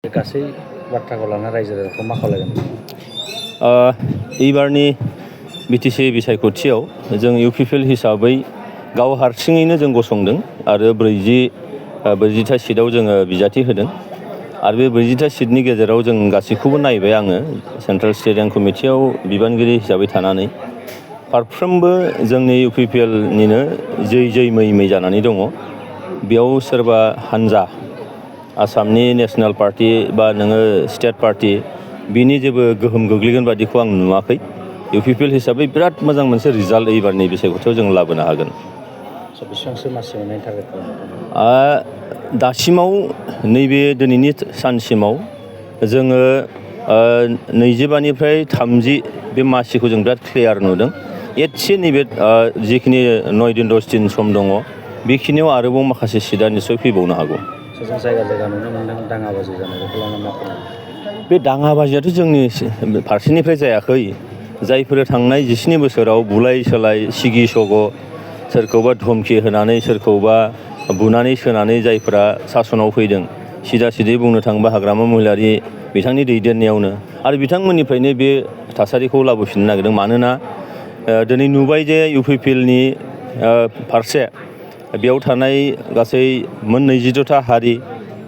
बे गासै बाथ्राखौ लाना रायजो राजाखौ मा खावलायगोन? एबारनि बिटिसि बिसायख'थियाव जों इउपिपिएल हिसाबै गाव हारसिङैनो जों गसंदों आरो 40टा सिटआव जोङो बिजाथि होदों आरो बे 40टा सिटनि गेजेराव जों गासैखौबो नायबाय आङो सेन्ट्रेल स्टेडियाम कमिटियाव बिबानगिरि हिसाबै थानानै फारफ्रोमबो जोंनि इउपिपिएलनिनो जै मै जानानै दङ। बेयाव सोरबा हानजा आसामनि नेशनेल पार्टि बा नोङो स्टेट पार्टि बिनि जेबो गोहोम गोग्लैगोन बादिखौ आं नुवाखै। इउपिपिएल हिसाबै बिराद मोजां मोनसे रिजाल्ट एबारनि बिसायख'थियाव जों लाबोनो हागोन। बेसेबांसो मासि मोननायनि टारगेट खालामदों? दासिमाव नैबे दिनैनि सानसिमाव जोङो 25निफ्राय 30 बे मासिखौ जों बिराद क्लियार नुदों। एसे नैबे जिखिनि 9 दिन 10 दिन सम दङ बेखिनियाव आरोबाव माखासे सिटआ निस्सय फैबावनो हागौ। जों जायगा नुनो मोन्दों दाङाबाजि जानाय, बेखौ लानानै मा खालामो? बे दाङाबाजियाथ' जोंनि फारसेनिफ्राय जायाखै। जायफोर थांनाय 17 बोसोराव बुलाय सोलाय सिगि सग' सोरखौबा धमखि होनानै सोरखौबा बुनानै सोनानै जायफोरा सासनाव फैदों, सिदा बुंनो थाङोबा हाग्रामा महिलारि बिथांनि दैदेननायावनो आरो बिथांमोननिफ्रायनो बे थासारिखौ लाबोफिननो नागिरदों। मानोना दिनै नुबाय जे इउपिपिएलनि फारसे बेयाव थानाय गासै मोन 22टा हारि,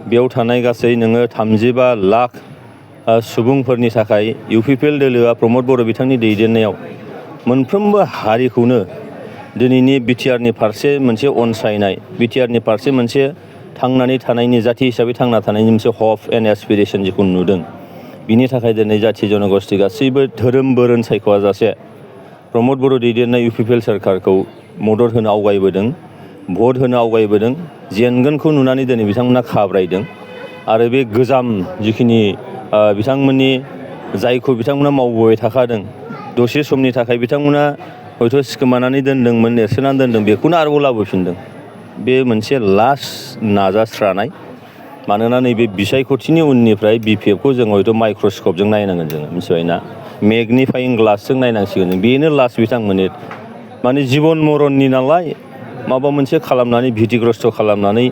बेयाव थानाय गासै नोङो 35 लाख सुबुंफोरनि थाखाय इउपिपिएल दोलोआ प्रमद बर' बिथांनि दैदेननायाव मोनफ्रोमबो हारिखौनो दिनैनि बिटिआरनि फारसे मोनसे अनसायनाय, बिटिआरनि फारसे मोनसे थांनानै थानायनि जाथि हिसाबै थांना थानायनि मोनसे हप एन्ड एसपिरेसन जिखौ नुदों। बिनि थाखाय दिनै जाथि जनगोष्ठि गासैबो धोरोम बोरोन सायख'आ जासे प्रमद बर' दैदेननाय इउपिपिएल सोरखारखौ मदद होनो आवगायबोदों, भट होनो आवगायबोदों। जेनगोनखौ नुनानै दिनै बिथांमोना खाब्रायदों आरो बे गोजाम जिखिनि बिथांमोननि जायखौ बिथांमोना मावबोबाय थाखादों, दसे समनि थाखाय बिथांमोना हयथ' सिखोमानानै दोनदोंमोन, नेरसोनानै दोनदों, बेखौनो आरोबाव लाबोफिनदों। बे मोनसे लास्ट नाजास्रानाय। मानोना नैबे बिसायख'थिनि उननिफ्राय बिपिएफखौ जों हयथ' माइक्रस्कपजों नायनांगोन, जोङो मिथिबायना, मेगनिफाइं ग्लासजों नायनांसिगोन। बेनो लास्ट बिथांमोननि माने जिबन मरननि नालाय माबा मोनसे खालामनानै भितिग्रस्त खालामनानै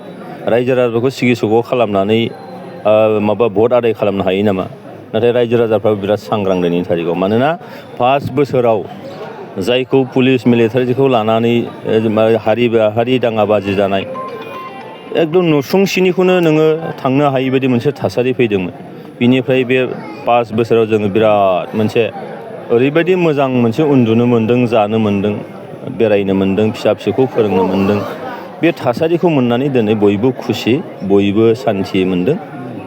रायजो राजाखौ सिगि सग' खालामनानै माबा भट आदाय खालामनो हायो नामा? नाथाय रायजो राजाफ्राबो बिराद सांग्रां दिनैनि थारिखआव। मानोना 5 बोसोराव जायखौ पुलिस मिलिटारिखौ लानानै हारि दाङाबाजि जानाय, एकदम नसुंसिनिखौनो नोङो थांनो हायि बायदि मोनसे थासारि फैदोंमोन। बिनिफ्राय बे 5 बोसोराव जोङो बिराद मोनसे ओरैबायदि मोजां मोनसे उन्दुनो मोन्दों, जानो मोन्दों, बेरायनो मोन्दों, फिसा फिसौखौ फोरोंनो मोन्दों। बे थासारिखौ मोननानै दिनै बयबो खुसि, बयबो सान्थि मोन्दों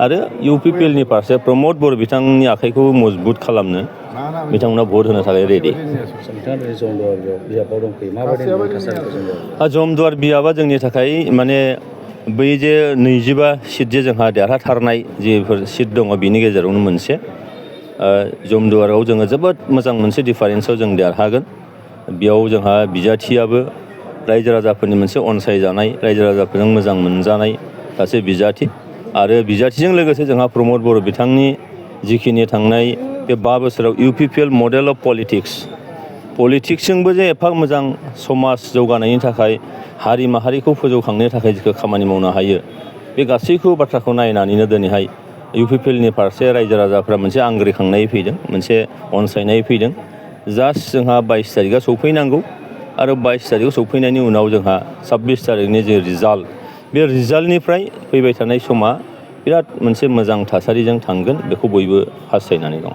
आरो इउपिपिएलनि फारसे प्रमद बर' बिथांनि आखाइखौ मजबुत खालामनो बिथांमोना भट होनो थाखाय रेडि। जमदुवार बियाबा जोंनि थाखाय माने बै जे 25 सिट जे जोंहा देरहाथारनाय जेफोर सिट दङ बिनि गेजेरावनो मोनसे। जमदुवाराव जोङो जोबोद मोजां मोनसे डिफारेन्सआव जों देरहागोन। बेयाव जोंहा बिजाथियाबो रायजो राजाफोरनि मोनसे अनसायजानाय, रायजो राजाफोरजों मोजां मोनजानाय सासे बिजाथि आरो बिजाथिजों लोगोसे जोंहा प्रमद बर' बिथांनि जिखिनि थांनाय बे 5 बोसोराव इउपिपिएल मडेल अफ पलिटिक्सजोंबो जे एफा मोजां समाज जौगानायनि थाखाय, हारि माहारिखौ फोजौखांनो थाखाय जिखौ खामानि मावनो हायो, बे गासैखौ बाथ्राखौ नायनानैनो दिनैहाय इउपिपिएलनि फारसे रायजो राजाफ्रा मोनसे आंग्रिखांनाय फैदों, मोनसे अनसायनाय फैदों। जास्ट जोंहा 22 तारिखआ सौफैनांगौ आरो 22 तारिखआव सौफैनायनि उनाव जोंहा 26 तारिखनि जे रिजाल्ट, बे रिजाल्टनिफ्राय फैबाय थानाय समा बिराद मोनसे मोजां थासारिजों थांगोन, बेखौ बयबो हास्थायनानै दं।